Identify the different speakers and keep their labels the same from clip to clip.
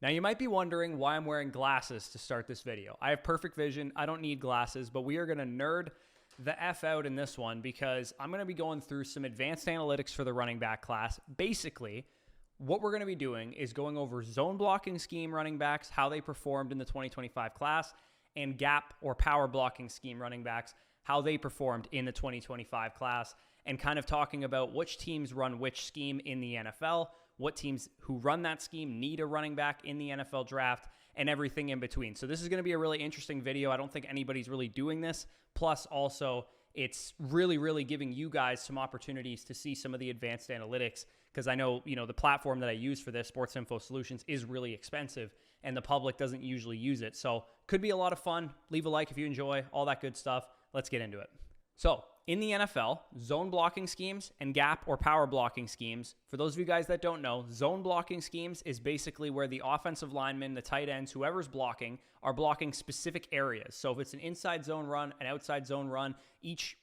Speaker 1: Now you might be wondering why I'm wearing glasses to start this video. I have perfect vision. I don't need glasses, but we are going to nerd the F out in this one because I'm going to be going through some advanced analytics for the running back class. Basically, what we're going to be doing is going over zone blocking scheme running backs, how they performed in the 2025 class, and gap or power blocking scheme running backs, how they performed in the 2025 class, and kind of talking about which teams run which scheme in the NFL, what teams who run that scheme need a running back in the NFL draft, and everything in between. So this is going to be a really interesting video. I don't think anybody's really doing this. Plus, also, it's really giving you guys some opportunities to see some of the advanced analytics, because I know, the platform that I use for this, Sports Info Solutions, is really expensive, and the public doesn't usually use it. So could be a lot of fun. Leave a like if you enjoy, all that good stuff. Let's get into it. So in the NFL, zone blocking schemes and gap or power blocking schemes, for those of you guys that don't know, zone blocking schemes is basically where the offensive linemen, the tight ends, whoever's blocking, are blocking specific areas. So if it's an inside zone run, an outside zone run, each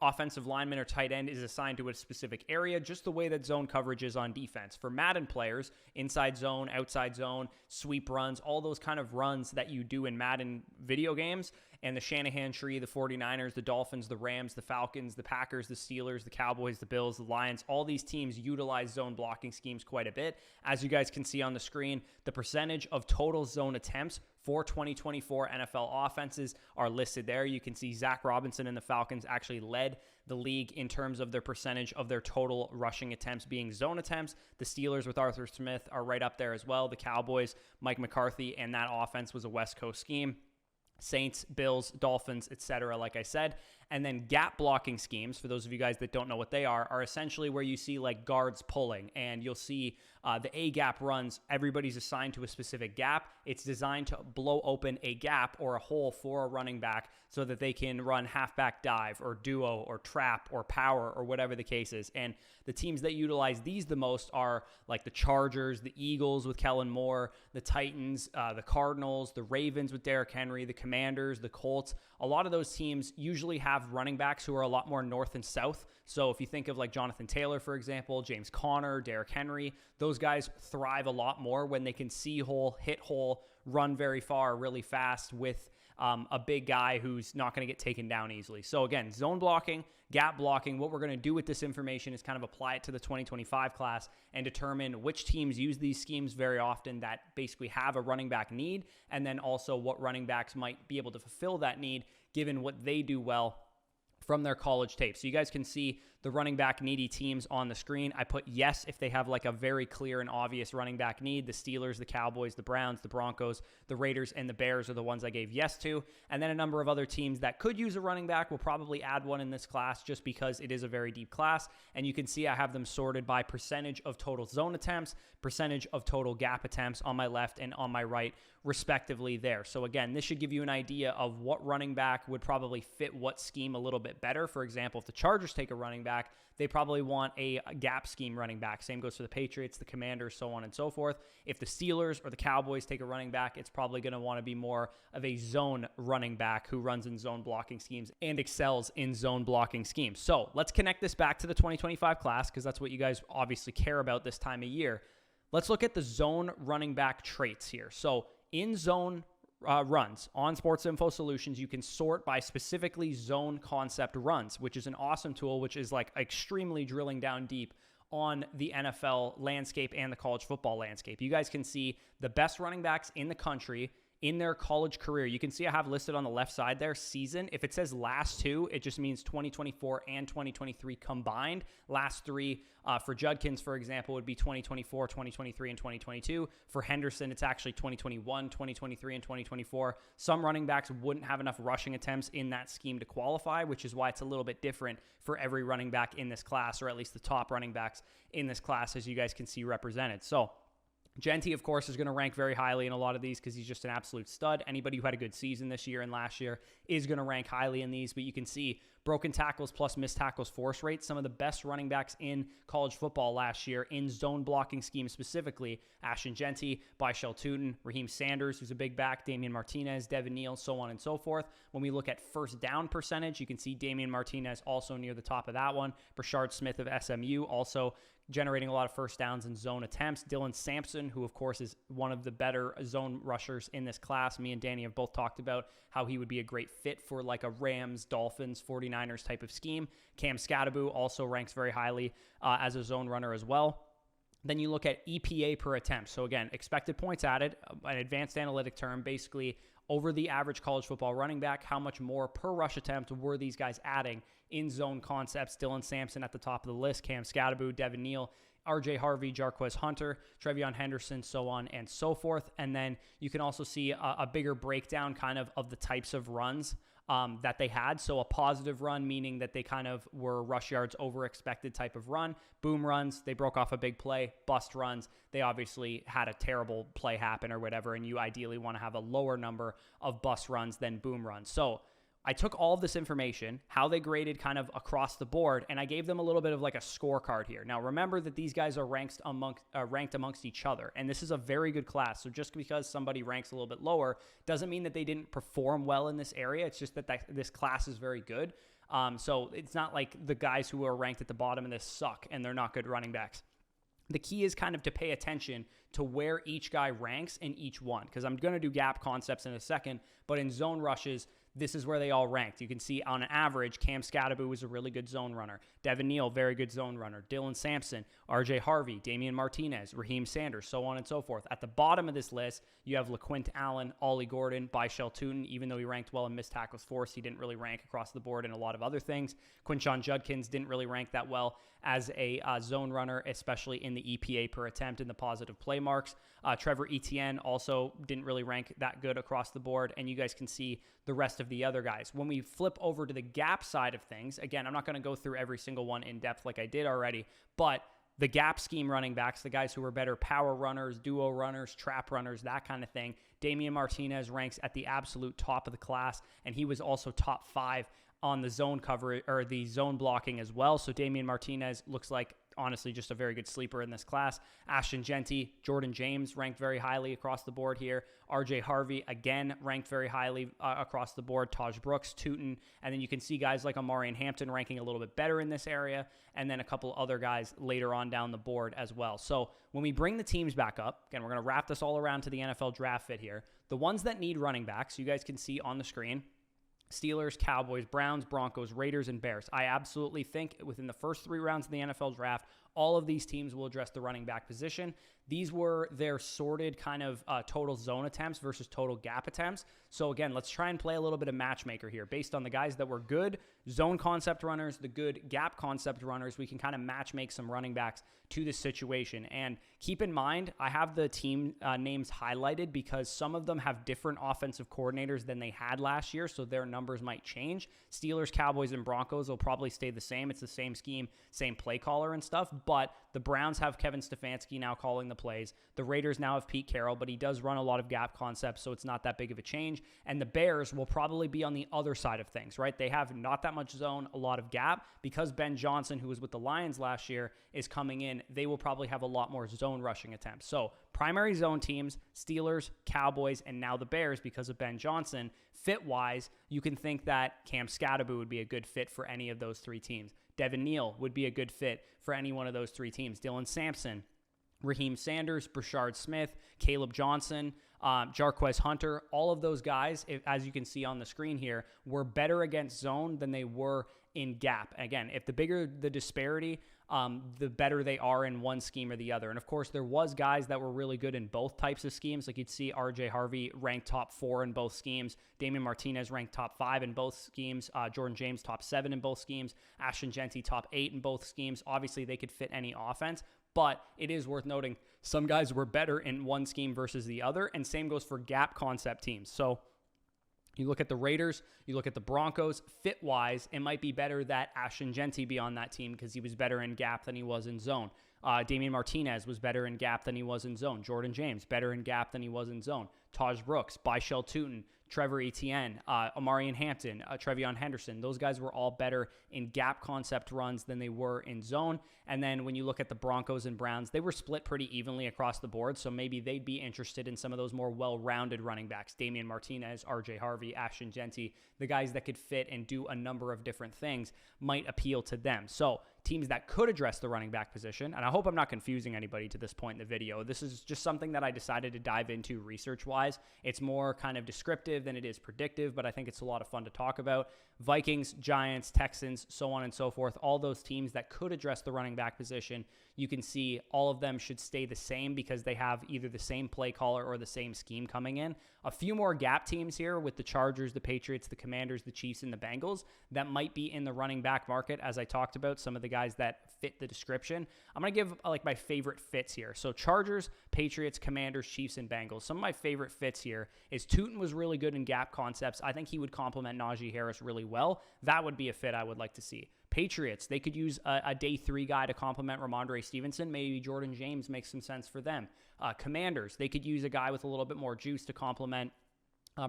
Speaker 1: offensive lineman or tight end is assigned to a specific area, just the way that zone coverage is on defense. For Madden players, inside zone, outside zone, sweep runs, all those kind of runs that you do in Madden video games, and the Shanahan tree, the 49ers, the Dolphins, the Rams, the Falcons, the Packers, the Steelers, the Cowboys, the Bills, the Lions, all these teams utilize zone blocking schemes quite a bit. As you guys can see on the screen, the percentage of total zone attempts for 2024 NFL offenses are listed there. You can see Zach Robinson and the Falcons actually led the league in terms of their percentage of their total rushing attempts being zone attempts. The Steelers with Arthur Smith are right up there as well. The Cowboys, Mike McCarthy, and that offense was a West Coast scheme. Saints, Bills, Dolphins, etc., like I said. And then gap blocking schemes, for those of you guys that don't know what they are essentially where you see like guards pulling, and you'll see the A-gap runs. Everybody's assigned to a specific gap. It's designed to blow open a gap or a hole for a running back so that they can run halfback dive or duo or trap or power or whatever the case is. And the teams that utilize these the most are like the Chargers, the Eagles with Kellen Moore, the Titans, the Cardinals, the Ravens with Derrick Henry, the Commanders, the Colts. A lot of those teams usually have running backs who are a lot more north and south. So if you think of like Jonathan Taylor, for example, James Conner, Derrick Henry, those guys thrive a lot more when they can see hole, hit hole, run very far, really fast with a big guy who's not going to get taken down easily. So again, zone blocking, gap blocking, what we're going to do with this information is kind of apply it to the 2025 class and determine which teams use these schemes very often that basically have a running back need, and then also what running backs might be able to fulfill that need given what they do well from their college tape. So you guys can see the running back needy teams on the screen. I put yes if they have like a very clear and obvious running back need. The Steelers, the Cowboys, the Browns, the Broncos, the Raiders, and the Bears are the ones I gave yes to. And then a number of other teams that could use a running back. Will probably add one in this class just because it is a very deep class. And you can see I have them sorted by percentage of total zone attempts, percentage of total gap attempts on my left and on my right, respectively there. So again, this should give you an idea of what running back would probably fit what scheme a little bit better. For example, if the Chargers take a running back, they probably want a gap scheme running back. Same goes for the Patriots, the Commanders, so on and so forth. If the Steelers or the Cowboys take a running back, it's probably going to want to be more of a zone running back who runs in zone blocking schemes and excels in zone blocking schemes. So let's connect this back to the 2025 class because that's what you guys obviously care about this time of year. Let's look at the zone running back traits here. So in zone runs on Sports Info Solutions, you can sort by specifically zone concept runs, which is an awesome tool, which is like extremely drilling down deep on the NFL landscape and the college football landscape. You guys can see the best running backs in the country in their college career. You can see I have listed on the left side there season. If it says last two, it just means 2024 and 2023 combined. Last three for Judkins, for example, would be 2024, 2023, and 2022. For Henderson, it's actually 2021, 2023, and 2024. Some running backs wouldn't have enough rushing attempts in that scheme to qualify, which is why it's a little bit different for every running back in this class, or at least the top running backs in this class, as you guys can see represented. So Genty, of course, is going to rank very highly in a lot of these because he's just an absolute stud. Anybody who had a good season this year and last year is going to rank highly in these, but you can see broken tackles plus missed tackles force rate, some of the best running backs in college football last year in zone blocking schemes specifically. Ashton Genty, Byshell Tootin, Raheem Sanders, who's a big back, Damian Martinez, Devin Neal, so on and so forth. When we look at first down percentage, you can see Damian Martinez also near the top of that one. Brashard Smith of SMU also generating a lot of first downs and zone attempts. Dylan Sampson, who of course is one of the better zone rushers in this class. Me and Danny have both talked about how he would be a great fit for like a Rams, Dolphins, 49ers type of scheme. Cam Scadaboo also ranks very highly as a zone runner as well. Then you look at EPA per attempt. So again, expected points added, an advanced analytic term, basically over the average college football running back, how much more per rush attempt were these guys adding in zone concepts? Dylan Sampson at the top of the list, Cam Scadaboo, Devin Neal, RJ Harvey, Jarquez Hunter, Trevion Henderson, so on and so forth. And then you can also see a bigger breakdown kind of the types of runs that they had. So a positive run, meaning that they kind of were rush yards over expected type of run. Boom runs, they broke off a big play. Bust runs, they obviously had a terrible play happen or whatever, and you ideally want to have a lower number of bust runs than boom runs. So I took all of this information, how they graded kind of across the board, and I gave them a little bit of like a scorecard here. Now, remember that these guys are ranked amongst each other, and this is a very good class. So just because somebody ranks a little bit lower doesn't mean that they didn't perform well in this area. It's just that this class is very good. So it's not like the guys who are ranked at the bottom of this suck and they're not good running backs. The key is kind of to pay attention to where each guy ranks in each one, because I'm going to do gap concepts in a second, but in zone rushes, this is where they all ranked. You can see on average, Cam Scadaboo was a really good zone runner. Devin Neal, very good zone runner. Dylan Sampson, RJ Harvey, Damian Martinez, Raheem Sanders, so on and so forth. At the bottom of this list, you have LaQuint Allen, Ollie Gordon, Byshell Tootin. Even though he ranked well in missed tackles forced, he didn't really rank across the board in a lot of other things. Quinshon Judkins didn't really rank that well as a zone runner, especially in the EPA per attempt and the positive play marks. Trevor Etienne also didn't really rank that good across the board, and you guys can see the rest of the other guys. When we flip over to the gap side of things, again, I'm not going to go through every single one in depth like I did already, but the gap scheme running backs, the guys who are better power runners, duo runners, trap runners, that kind of thing, Damian Martinez ranks at the absolute top of the class, and he was also top 5 on the zone cover or the zone blocking as well. So Damian Martinez looks like honestly just a very good sleeper in this class. Ashton Genty, Jordan James ranked very highly across the board here. RJ Harvey, again, ranked very highly across the board. Taj Brooks, Tootin, and then you can see guys like Amarian Hampton ranking a little bit better in this area, and then a couple other guys later on down the board as well. So when we bring the teams back up, again, we're going to wrap this all around to the NFL draft fit here. The ones that need running backs, you guys can see on the screen, Steelers, Cowboys, Browns, Broncos, Raiders, and Bears. I absolutely think within the first 3 rounds of the NFL draft, all of these teams will address the running back position. These were their sorted kind of total zone attempts versus total gap attempts. So again, let's try and play a little bit of matchmaker here. Based on the guys that were good zone concept runners, the good gap concept runners, we can kind of match make some running backs to this situation. And keep in mind, I have the team names highlighted because some of them have different offensive coordinators than they had last year, so their numbers might change. Steelers, Cowboys, and Broncos will probably stay the same. It's the same scheme, same play caller and stuff, but the Browns have Kevin Stefanski now calling the plays. The Raiders now have Pete Carroll, but he does run a lot of gap concepts, so it's not that big of a change. And the Bears will probably be on the other side of things, right? They have not that much zone, a lot of gap. Because Ben Johnson, who was with the Lions last year, is coming in, they will probably have a lot more zone rushing attempts. So primary zone teams, Steelers, Cowboys, and now the Bears because of Ben Johnson. Fit-wise, you can think that Cam Scadaboo would be a good fit for any of those 3 teams. Devin Neal would be a good fit for any one of those 3 teams. Dylan Sampson, Raheem Sanders, Brashard Smith, Caleb Johnson, Jarquez Hunter, all of those guys, as you can see on the screen here, were better against zone than they were in gap. Again, if the bigger the disparity, the better they are in one scheme or the other. And of course, there was guys that were really good in both types of schemes. Like you'd see RJ Harvey ranked top 4 in both schemes. Damian Martinez ranked top 5 in both schemes. Jordan James top 7 in both schemes. Ashton Genty top 8 in both schemes. Obviously, they could fit any offense. But it is worth noting some guys were better in one scheme versus the other, and same goes for gap concept teams. So you look at the Raiders, you look at the Broncos, fit-wise, it might be better that Ashton Genty be on that team because he was better in gap than he was in zone. Damian Martinez was better in gap than he was in zone. Jordan James, better in gap than he was in zone. Taj Brooks, Byshell Tootin, Trevor Etienne, Amarian Hampton, Trevion Henderson. Those guys were all better in gap concept runs than they were in zone. And then when you look at the Broncos and Browns, they were split pretty evenly across the board. So maybe they'd be interested in some of those more well-rounded running backs. Damian Martinez, RJ Harvey, Ashton Genty, the guys that could fit and do a number of different things might appeal to them. So teams that could address the running back position, and I hope I'm not confusing anybody to this point in the video. This is just something that I decided to dive into research-wise. It's more kind of descriptive than it is predictive, but I think it's a lot of fun to talk about. Vikings, Giants, Texans, so on and so forth, all those teams that could address the running back position, you can see all of them should stay the same because they have either the same play caller or the same scheme coming in. A few more gap teams here with the Chargers, the Patriots, the Commanders, the Chiefs, and the Bengals that might be in the running back market, as I talked about, some of the guys that fit the description. I'm going to give like my favorite fits here. So Chargers, Patriots, Commanders, Chiefs, and Bengals. Some of my favorite fits here is Tootin was really good in gap concepts. I think he would complement Najee Harris really well. That would be a fit I would like to see. Patriots, they could use a day 3 guy to complement Ramondre Stevenson. Maybe Jordan James makes some sense for them. Commanders, they could use a guy with a little bit more juice to complement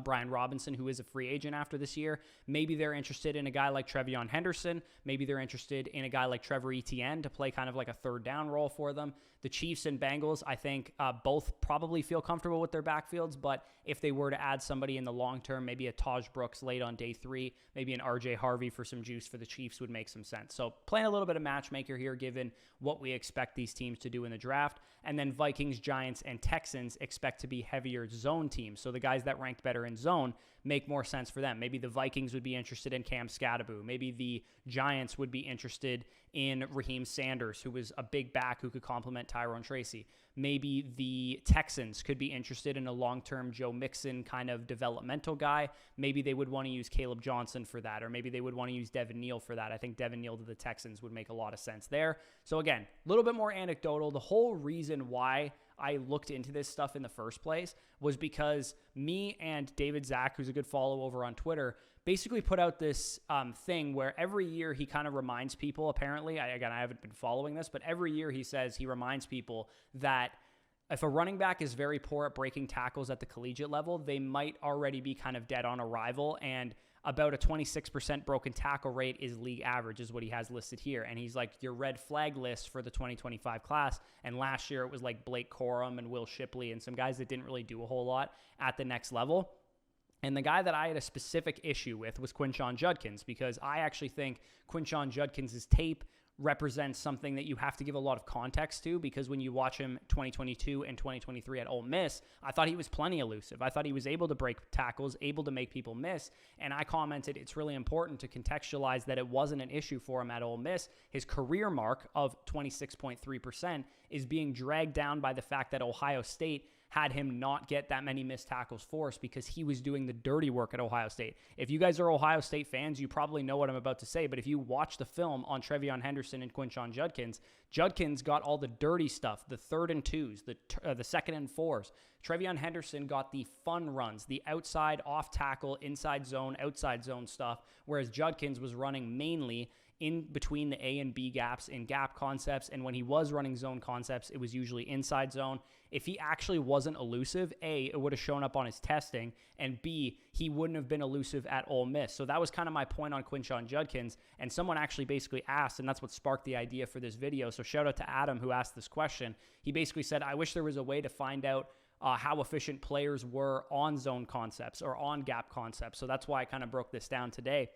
Speaker 1: Brian Robinson, who is a free agent after this year. Maybe they're interested in a guy like Trevion Henderson. Maybe they're interested in a guy like Trevor Etienne to play kind of like a third down role for them. The Chiefs and Bengals, I think both probably feel comfortable with their backfields, but if they were to add somebody in the long term, maybe a Taj Brooks late on day 3, maybe an RJ Harvey for some juice for the Chiefs would make some sense. So playing a little bit of matchmaker here, given what we expect these teams to do in the draft. And then Vikings, Giants, and Texans expect to be heavier zone teams. So the guys that ranked better in zone make more sense for them. Maybe the Vikings would be interested in Cam Scadaboo. Maybe the Giants would be interested in Raheem Sanders, who was a big back who could complement Tyrone Tracy. Maybe the Texans could be interested in a long-term Joe Mixon kind of developmental guy. Maybe they would want to use Caleb Johnson for that, or maybe they would want to use Devin Neal for that. I think Devin Neal to the Texans would make a lot of sense there. So again, a little bit more anecdotal. The whole reason why I looked into this stuff in the first place was because me and David Zach, who's a good follow over on Twitter, basically put out this thing where every year he kind of reminds people, apparently, I haven't been following this, but every year he says he reminds people that if a running back is very poor at breaking tackles at the collegiate level, they might already be kind of dead on arrival, and about a 26% broken tackle rate is league average, is what he has listed here. And he's like, your red flag list for the 2025 class. And last year it was like Blake Corum and Will Shipley and some guys that didn't really do a whole lot at the next level. And the guy that I had a specific issue with was Quinshon Judkins, because I actually think Quinshon Judkins' tape represents something that you have to give a lot of context to, because when you watch him 2022 and 2023 at Ole Miss, I thought he was plenty elusive. I thought he was able to break tackles, able to make people miss, and I commented it's really important to contextualize that it wasn't an issue for him at Ole Miss. His career mark of 26.3% is being dragged down by the fact that Ohio State had him not get that many missed tackles forced because he was doing the dirty work at Ohio State. If you guys are Ohio State fans, you probably know what I'm about to say, but if you watch the film on Trevion Henderson and Quinshon Judkins, Judkins got all the dirty stuff, the 3rd and 2s, the 2nd and 4s. Trevion Henderson got the fun runs, the outside, off tackle, inside zone, outside zone stuff, whereas Judkins was running mainly in between the A and B gaps in gap concepts, and when he was running zone concepts, it was usually inside zone. If he actually wasn't elusive, A, it would have shown up on his testing, and B, he wouldn't have been elusive at Ole Miss. So that was kind of my point on Quinshon Judkins, and someone actually basically asked, and that's what sparked the idea for this video, so shout out to Adam who asked this question. He basically said, I wish there was a way to find out how efficient players were on zone concepts or on gap concepts. So that's why I kind of broke this down today.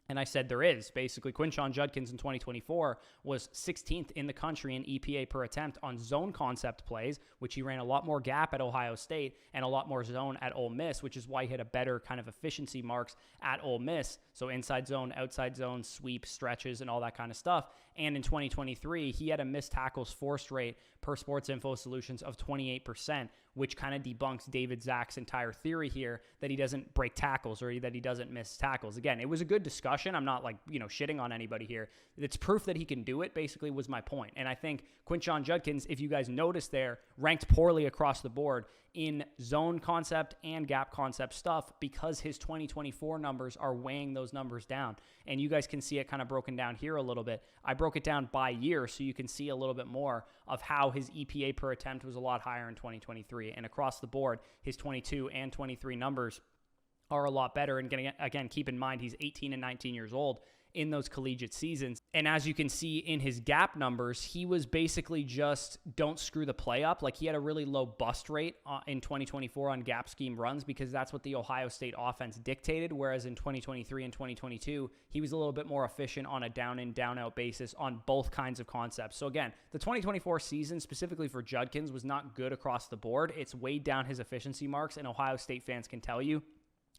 Speaker 1: And I said there is. Basically, Quinshon Judkins in 2024 was 16th in the country in EPA per attempt on zone concept plays, which he ran a lot more gap at Ohio State and a lot more zone at Ole Miss, which is why he had a better kind of efficiency marks at Ole Miss. So inside zone, outside zone, sweep, stretches, and all that kind of stuff. And in 2023, he had a missed tackles forced rate per Sports Info Solutions of 28%, which kind of debunks David Zach's entire theory here that he doesn't break tackles or that he doesn't miss tackles. Again, it was a good discussion. I'm not like, shitting on anybody here. It's proof that he can do it, basically, was my point. And I think Quinshon Judkins, if you guys noticed there, ranked poorly across the board in zone concept and gap concept stuff because his 2024 numbers are weighing those numbers down. And you guys can see it kind of broken down here a little bit. I broke it down by year so you can see a little bit more of how his EPA per attempt was a lot higher in 2023. And across the board, his 22 and 23 numbers are a lot better. And again, keep in mind, he's 18 and 19 years old in those collegiate seasons. And as you can see in his gap numbers, he was basically just don't screw the play up. Like, he had a really low bust rate in 2024 on gap scheme runs because that's what the Ohio State offense dictated. Whereas in 2023 and 2022, he was a little bit more efficient on a down in, down out basis on both kinds of concepts. So again, the 2024 season specifically for Judkins was not good across the board. It's weighed down his efficiency marks, and Ohio State fans can tell you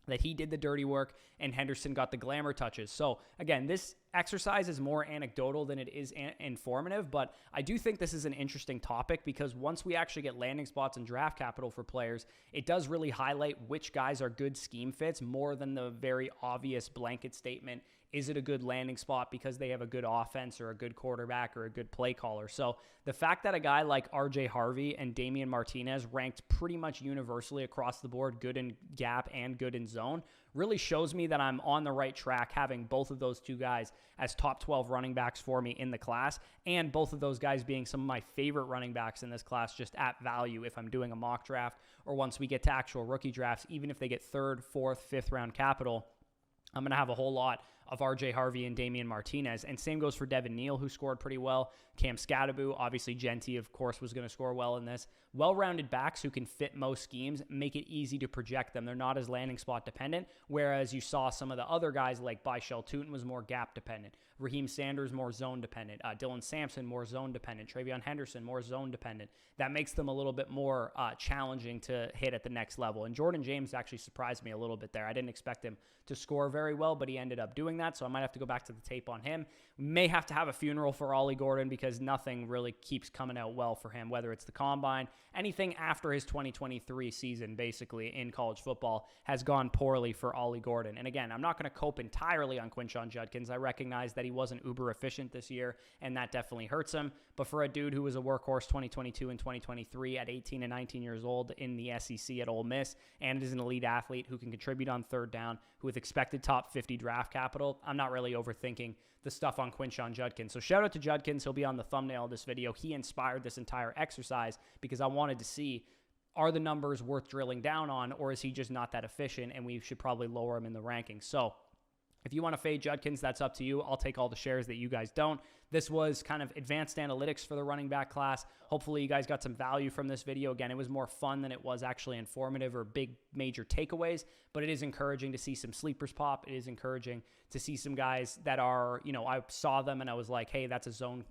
Speaker 1: that he did the dirty work and Henderson got the glamour touches. So again, this exercise is more anecdotal than it is informative, but I do think this is an interesting topic because once we actually get landing spots and draft capital for players, it does really highlight which guys are good scheme fits more than the very obvious blanket statement. Is it a good landing spot because they have a good offense or a good quarterback or a good play caller? So the fact that a guy like RJ Harvey and Damian Martinez ranked pretty much universally across the board, good in gap and good in zone, really shows me that I'm on the right track having both of those two guys as top 12 running backs for me in the class, and both of those guys being some of my favorite running backs in this class just at value if I'm doing a mock draft or once we get to actual rookie drafts. Even if they get 3rd, 4th, 5th round capital, I'm going to have a whole lot of RJ Harvey and Damian Martinez. And same goes for Devin Neal, who scored pretty well. Cam Scadaboo, obviously Genty, of course, was going to score well in this. Well-rounded backs who can fit most schemes make it easy to project them. They're not as landing spot dependent, whereas you saw some of the other guys like Byshell Tootin was more gap dependent. Raheem Sanders, more zone dependent. Dylan Sampson, more zone dependent. Travion Henderson, more zone dependent. That makes them a little bit more challenging to hit at the next level. And Jordan James actually surprised me a little bit there. I didn't expect him to score very well, but he ended up doing that, so I might have to go back to the tape on him. May have to have a funeral for Ollie Gordon because nothing really keeps coming out well for him, whether it's the combine, anything after his 2023 season, basically, in college football has gone poorly for Ollie Gordon. And again, I'm not going to cope entirely on Quinshon Judkins. I recognize that he wasn't uber efficient this year, and that definitely hurts him. But for a dude who was a workhorse 2022 and 2023 at 18 and 19 years old in the SEC at Ole Miss, and is an elite athlete who can contribute on 3rd down, who with expected top 50 draft capital, I'm not really overthinking the stuff on Quinshon Judkins. So shout out to Judkins. He'll be on the thumbnail of this video. He inspired this entire exercise because I wanted to see, are the numbers worth drilling down on, or is he just not that efficient and we should probably lower him in the rankings? So if you want to fade Judkins, that's up to you. I'll take all the shares that you guys don't. This was kind of advanced analytics for the running back class. Hopefully you guys got some value from this video. Again, it was more fun than it was actually informative or big major takeaways, but it is encouraging to see some sleepers pop. It is encouraging to see some guys that are, I saw them and I was like, hey, that's a zone,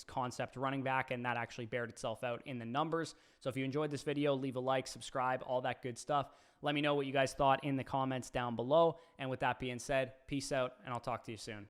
Speaker 1: concept running back, and that actually bared itself out in the numbers. So if you enjoyed this video, leave a like, subscribe, all that good stuff. Let me know what you guys thought in the comments down below. And with that being said, peace out, and I'll talk to you soon.